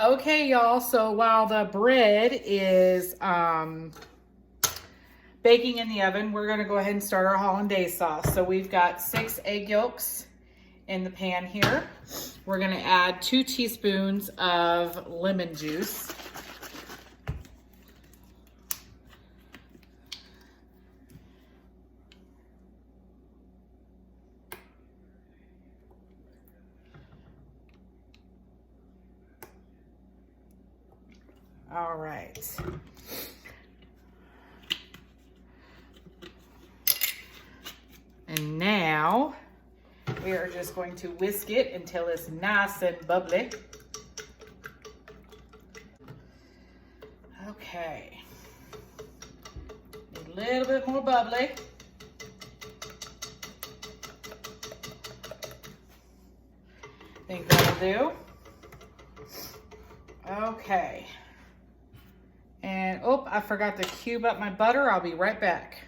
Okay, y'all, so while the bread is baking in the oven, we're gonna go ahead and start our hollandaise sauce. So we've got 6 egg yolks in the pan here. We're gonna add 2 teaspoons of lemon juice. All right. And now we are just going to whisk it until it's nice and bubbly. Okay. A little bit more bubbly. I think that'll do. Okay. And, oh, I forgot to cube up my butter. I'll be right back.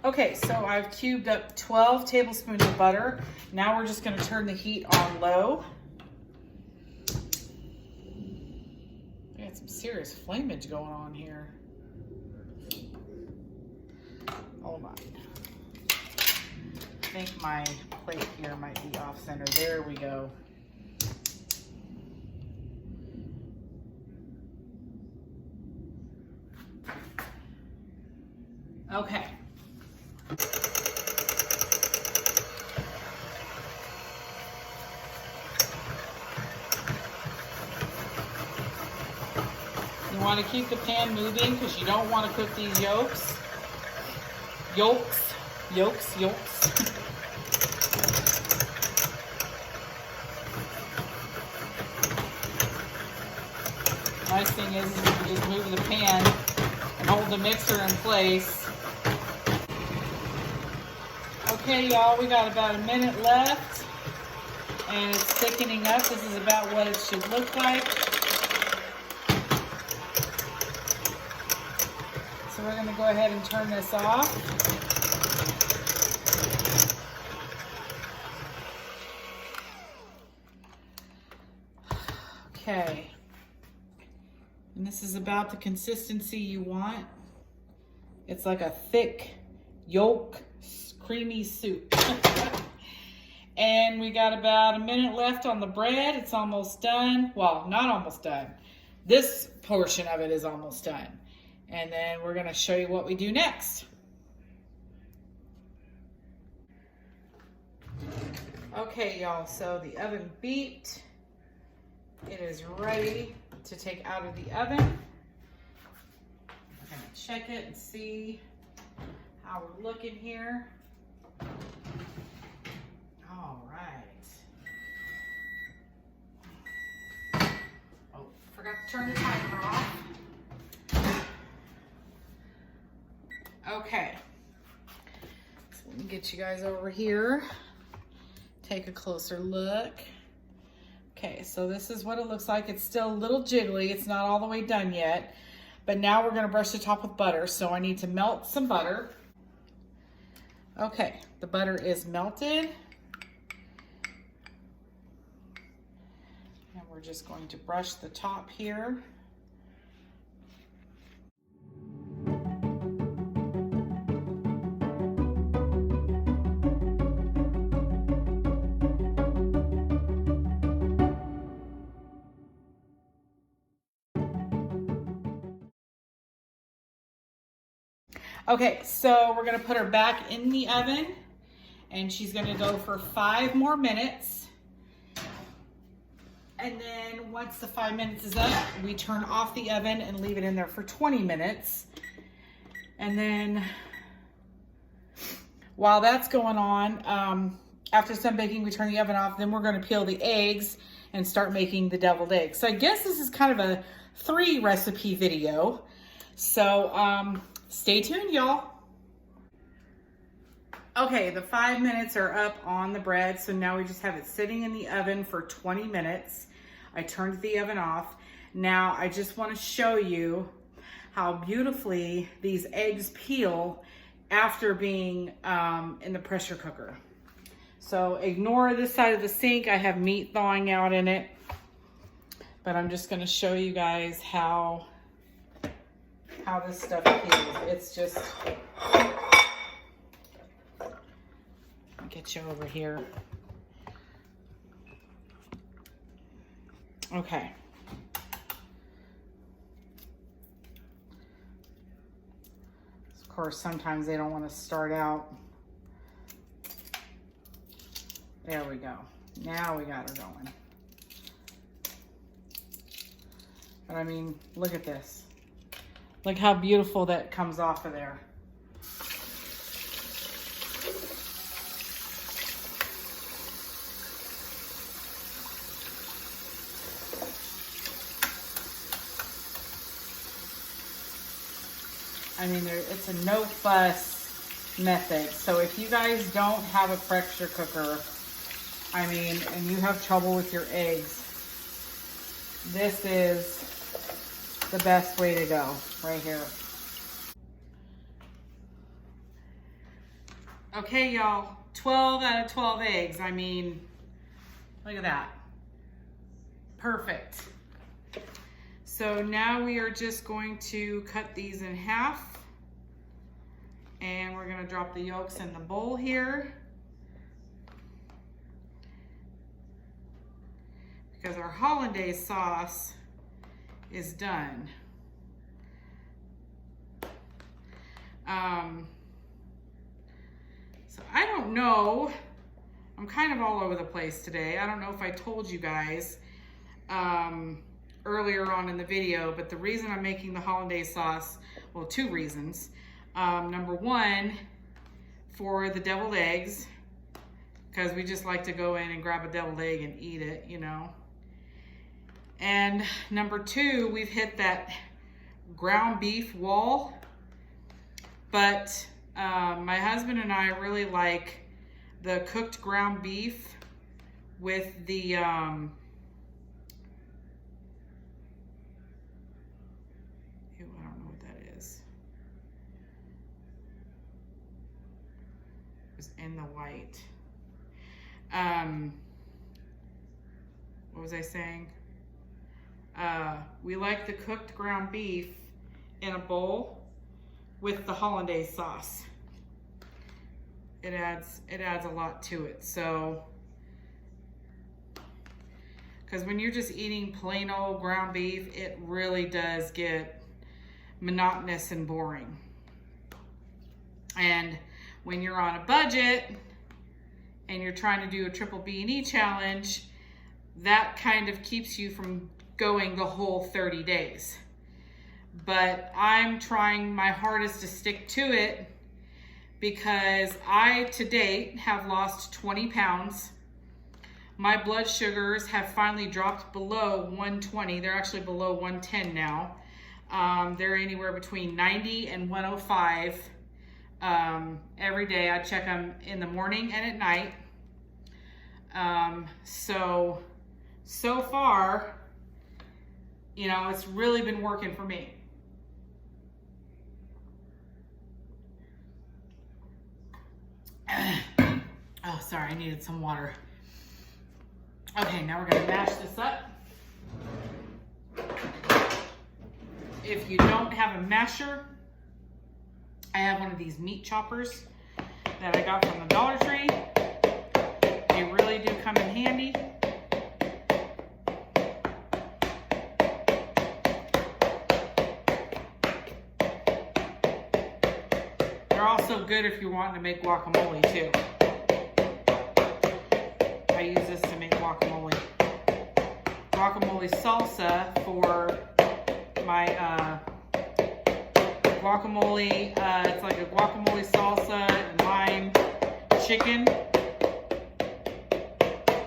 Okay, so I've cubed up 12 tablespoons of butter. Now we're just gonna turn the heat on low. I got some serious flameage going on here. Hold on. I think my plate here might be off center. There we go. Okay. You want to keep the pan moving because you don't want to cook these yolks. Yolks. Nice thing is you can just move the pan and hold the mixer in place. Okay, y'all, we got about a minute left and it's thickening up. This is about what it should look like. So we're gonna go ahead and turn this off. Okay. And this is about the consistency you want. It's like a thick yolk creamy soup. And we got about a minute left on the bread. It's almost done. Well, not almost done. This portion of it is almost done. And then we're gonna show you what we do next. Okay, y'all, so the oven beeped. It is ready to take out of the oven. We're gonna check it and see how we're looking here. All right. Oh, forgot to turn the timer off. Okay. So let me get you guys over here. Take a closer look. Okay, so this is what it looks like. It's still a little jiggly. It's not all the way done yet. But now we're gonna brush the top with butter. So I need to melt some butter. Okay, the butter is melted. And we're just going to brush the top here. Okay, so we're gonna put her back in the oven and she's gonna go for 5 more minutes. And then once the 5 minutes is up, we turn off the oven and leave it in there for 20 minutes. And then while that's going on, after it's done baking, we turn the oven off. Then we're gonna peel the eggs and start making the deviled eggs. So I guess this is kind of a 3 recipe video. So stay tuned, y'all. Okay, the 5 minutes are up on the bread, so now we just have it sitting in the oven for 20 minutes. I turned the oven off. Now I just want to show you how beautifully these eggs peel after being in the pressure cooker. So ignore this side of the sink. I have meat thawing out in it. But I'm just gonna show you guys how this stuff peels. It's just, I'll get you over here. Okay. Of course, sometimes they don't want to start out. There we go. Now we got her going. But I mean, look at this. Look how beautiful that comes off of there. I mean, it's a no fuss method. So if you guys don't have a pressure cooker, I mean, and you have trouble with your eggs, this is the best way to go right here. Okay, y'all, 12 out of 12 eggs. I mean, look at that. Perfect. So now we are just going to cut these in half, and we're gonna drop the yolks in the bowl here, because our hollandaise sauce is done. So I don't know, I'm kind of all over the place today. I don't know if I told you guys earlier on in the video, but the reason I'm making the hollandaise sauce, well, two reasons. Number one, for the deviled eggs, because we just like to go in and grab a deviled egg and eat it, you know. And number two, we've hit that ground beef wall, but my husband and I really like the cooked ground beef with the in the white. What was I saying? We like the cooked ground beef in a bowl with the hollandaise sauce. It adds a lot to it. So, because when you're just eating plain old ground beef, it really does get monotonous and boring. And when you're on a budget and you're trying to do a triple B&E challenge, that kind of keeps you from going the whole 30 days. But I'm trying my hardest to stick to it, because I, to date, have lost 20 pounds. My blood sugars have finally dropped below 120. They're actually below 110 now. They're anywhere between 90 and 105. Every day. I check them in the morning and at night. So far, you know, it's really been working for me. Oh, sorry, I needed some water. Okay, now we're gonna mash this up. If you don't have a masher, I have one of these meat choppers that I got from the Dollar Tree. They really do come in handy. They're also good if you're wanting to make guacamole too. I use this to make guacamole. Guacamole salsa for my guacamole. It's like a guacamole salsa and lime chicken.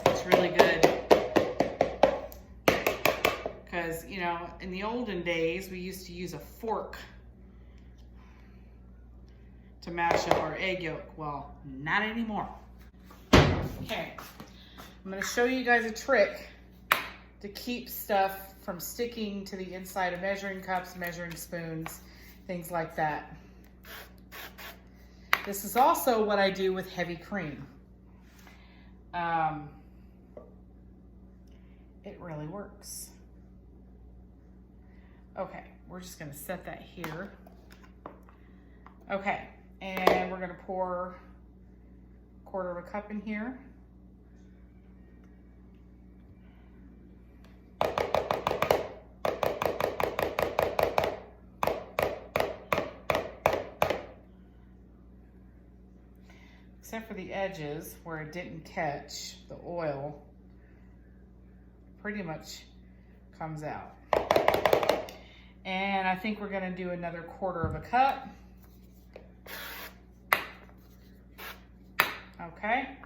It's really good. Because, you know, in the olden days, we used to use a fork to mash up our egg yolk. Well, not anymore. Okay, I'm going to show you guys a trick to keep stuff from sticking to the inside of measuring cups, measuring spoons, things like that. This is also what I do with heavy cream. it really works. Okay, we're just gonna set that here. Okay, and we're gonna pour 1/4 cup in here. Except for the edges where it didn't catch, the oil pretty much comes out. And I think we're gonna do another 1/4 cup. Okay.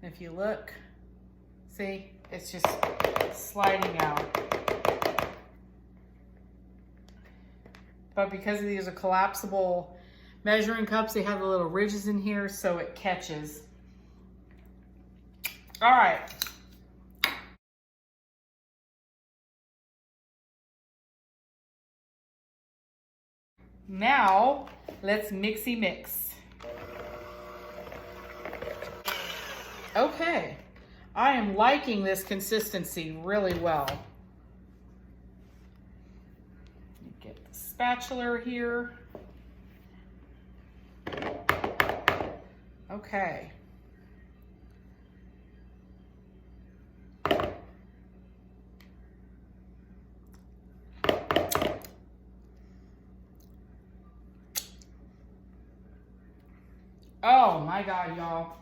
If you look, see, it's just sliding out. But because these are collapsible measuring cups, they have the little ridges in here, so it catches. All right. Now, let's mixy mix. Okay, I am liking this consistency really well. Get the spatula here. Okay. Oh my God, y'all.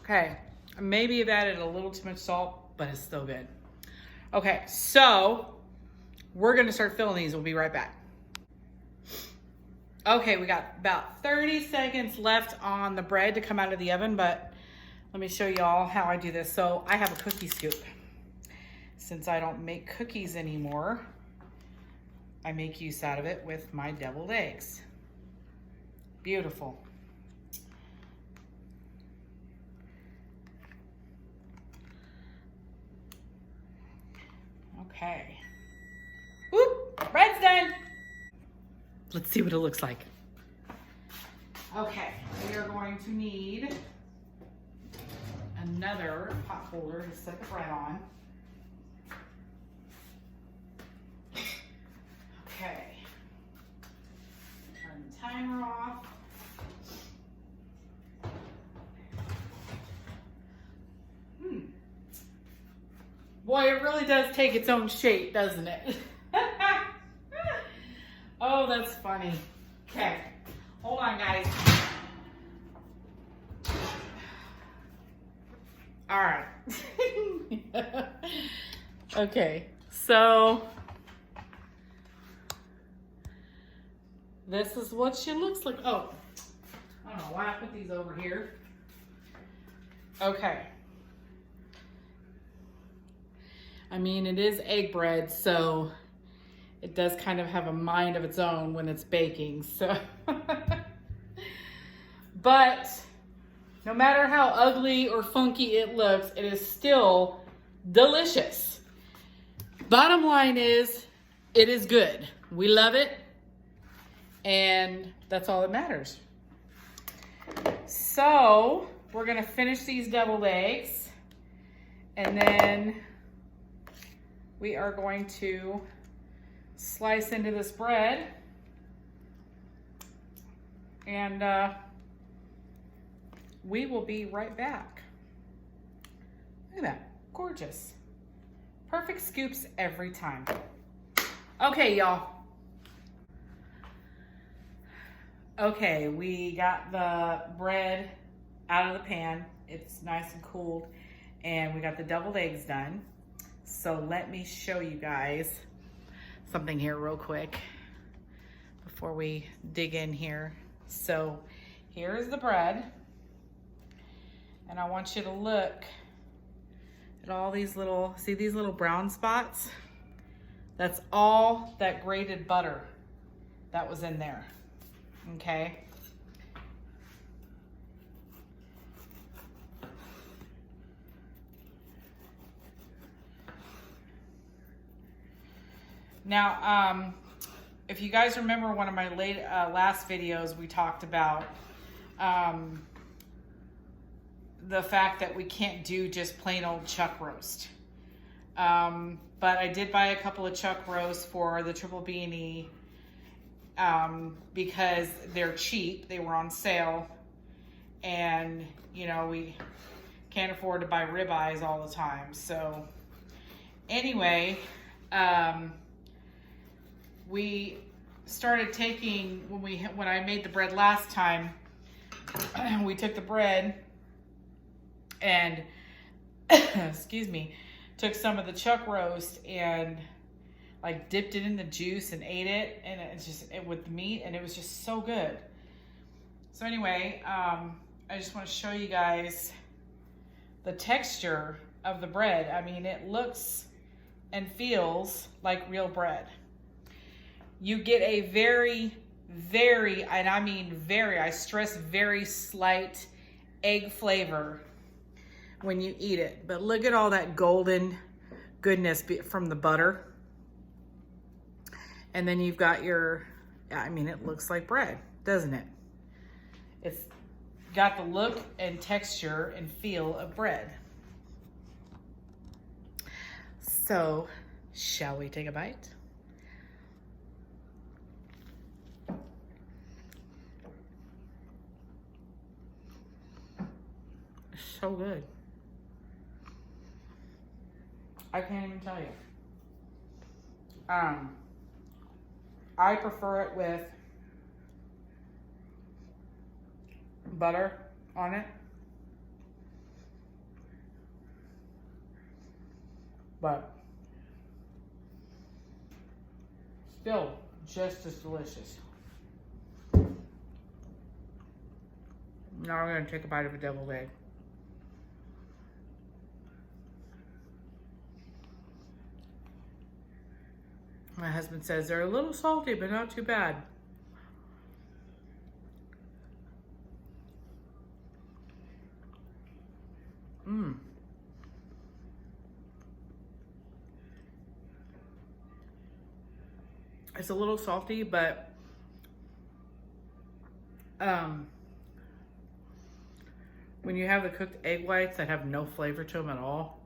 Okay, maybe I've added a little too much salt, but it's still good. Okay, so we're gonna start filling these. We'll be right back. Okay, we got about 30 seconds left on the bread to come out of the oven, but let me show y'all how I do this. So I have a cookie scoop. Since I don't make cookies anymore, I make use out of it with my deviled eggs. Beautiful. Okay. Whoop, bread's done. Let's see what it looks like. Okay, we are going to need another pot holder to set the bread on. Okay. Turn the timer off. Boy, it really does take its own shape, doesn't it? Oh, that's funny. Okay, hold on, guys. All right. Okay, so this is what she looks like. Oh, I don't know why I put these over here. Okay. I mean, it is egg bread, so it does kind of have a mind of its own when it's baking, so. But no matter how ugly or funky it looks, it is still delicious. Bottom line is, it is good. We love it, and that's all that matters. So we're gonna finish these deviled eggs, and then we are going to slice into this bread, and we will be right back. Look at that, gorgeous. Perfect scoops every time. Okay, y'all. Okay, we got the bread out of the pan. It's nice and cooled, and we got the deviled eggs done. So let me show you guys something here real quick before we dig in here. So here's the bread, and I want you to look at all these little, see these little brown spots? That's all that grated butter that was in there, okay? Now, if you guys remember one of my last videos, we talked about the fact that we can't do just plain old chuck roast. But I did buy a couple of chuck roasts for the Triple B&E because they're cheap. They were on sale, and you know, we can't afford to buy ribeyes all the time. So anyway, we started taking, when I made the bread last time, we took the bread and excuse me, took some of the chuck roast and like dipped it in the juice and ate it, and it's just with the meat, and it was just so good. So anyway, I just want to show you guys the texture of the bread. I mean, it looks and feels like real bread. You get a very, very, and I mean very, I stress very slight egg flavor when you eat it. But look at all that golden goodness from the butter. And then you've got your, I mean, it looks like bread, doesn't it? It's got the look and texture and feel of bread. So, shall we take a bite? So good. I can't even tell you. I prefer it with butter on it, but still just as delicious. Now I'm going to take a bite of a deviled egg. My husband says they're a little salty, but not too bad. It's a little salty, but when you have the cooked egg whites that have no flavor to them at all,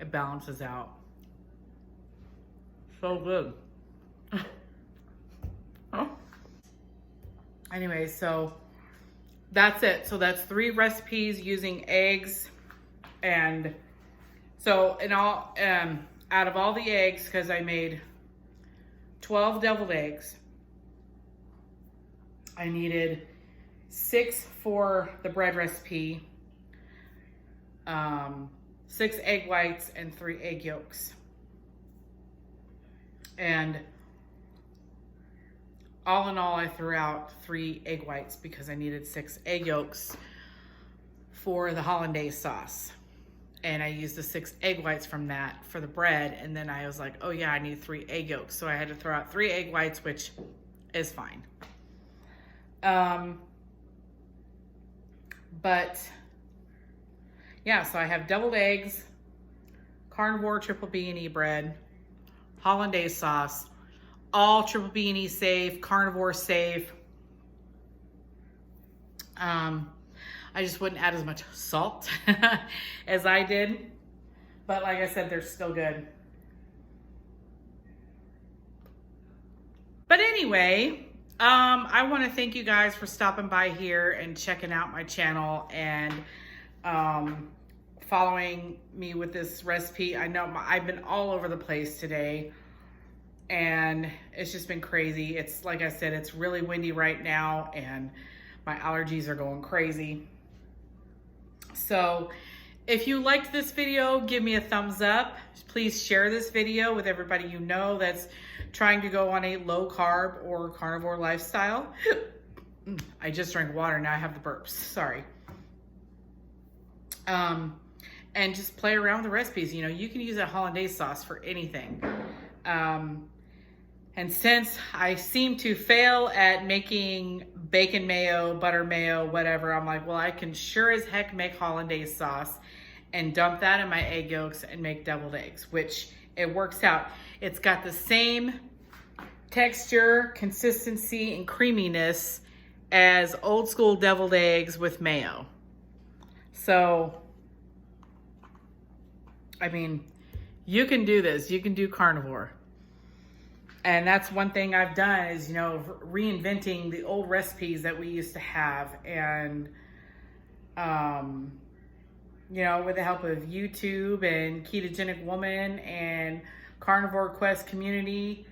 it balances out. So good. Oh. Anyway, so that's it. So that's 3 recipes using eggs. And so in all, out of all the eggs, because I made 12 deviled eggs, I needed 6 for the bread recipe, 6 egg whites, and 3 egg yolks. And all in all, I threw out 3 egg whites because I needed 6 egg yolks for the hollandaise sauce. And I used the 6 egg whites from that for the bread. And then I was like, oh yeah, I need 3 egg yolks. So I had to throw out 3 egg whites, which is fine. But yeah, so I have deviled eggs, Carnivore Triple B&E bread, hollandaise sauce, all Triple B&E safe, Carnivore safe. I just wouldn't add as much salt as I did, but like I said, they're still good. But anyway, I want to thank you guys for stopping by here and checking out my channel and following me with this recipe. I know I've been all over the place today, and it's just been crazy. It's like I said, it's really windy right now, and my allergies are going crazy. So if you liked this video, give me a thumbs up. Please share this video with everybody you know that's trying to go on a low carb or carnivore lifestyle. I just drank water, now I have the burps, sorry. And just play around with the recipes. You know, you can use that hollandaise sauce for anything. And since I seem to fail at making bacon mayo, butter mayo, whatever, I'm like, well, I can sure as heck make hollandaise sauce and dump that in my egg yolks and make deviled eggs, which It works out. It's got the same texture, consistency, and creaminess as old school deviled eggs with mayo. So, I mean, you can do this. You can do carnivore. And that's one thing I've done is, you know, reinventing the old recipes that we used to have. And, you know, with the help of YouTube and Ketogenic Woman and Carnivore Quest community,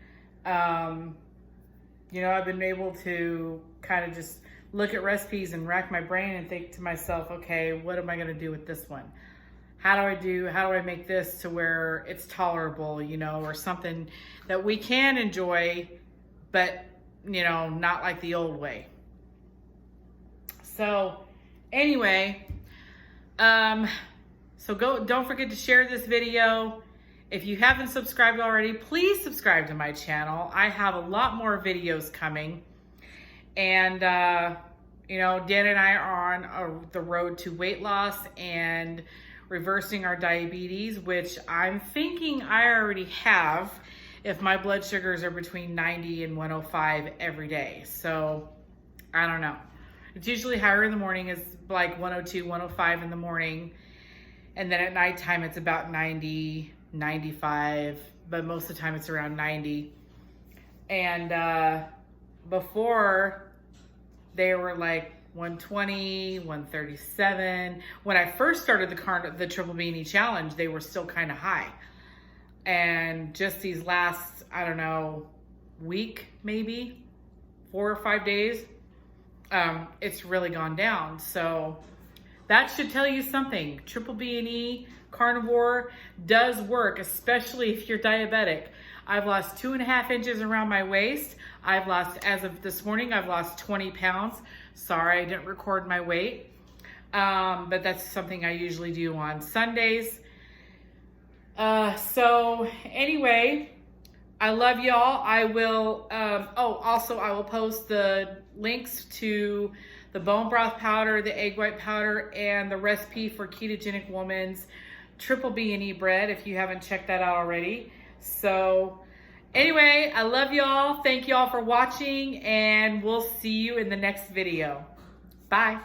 you know, I've been able to kind of just look at recipes and rack my brain and think to myself, okay, what am I going to do with this one? How do I make this to where it's tolerable, you know, or something that we can enjoy, but, you know, not like the old way. So anyway, so don't forget to share this video. If you haven't subscribed already, please subscribe to my channel. I have a lot more videos coming. And, you know, Dan and I are on the road to weight loss and reversing our diabetes, which I'm thinking I already have if my blood sugars are between 90 and 105 every day. So I don't know. It's usually higher in the morning. It's like 102, 105 in the morning. And then at nighttime, it's about 90, 95, but most of the time it's around 90. And before, they were like 120, 137. When I first started the Triple BBBE challenge, they were still kind of high. And just these last, I don't know, week, maybe 4 or 5 days, it's really gone down. So that should tell you something. Triple BBBE carnivore does work, especially if you're diabetic. I've lost 2.5 inches around my waist. I've lost, as of this morning, I've lost 20 pounds. Sorry, I didn't record my weight. But that's something I usually do on Sundays. So anyway, I love y'all. I will, also I will post the links to the bone broth powder, the egg white powder, and the recipe for Ketogenic Woman's Triple BBBE bread if you haven't checked that out already. So anyway, I love y'all. Thank y'all for watching, and we'll see you in the next video. Bye.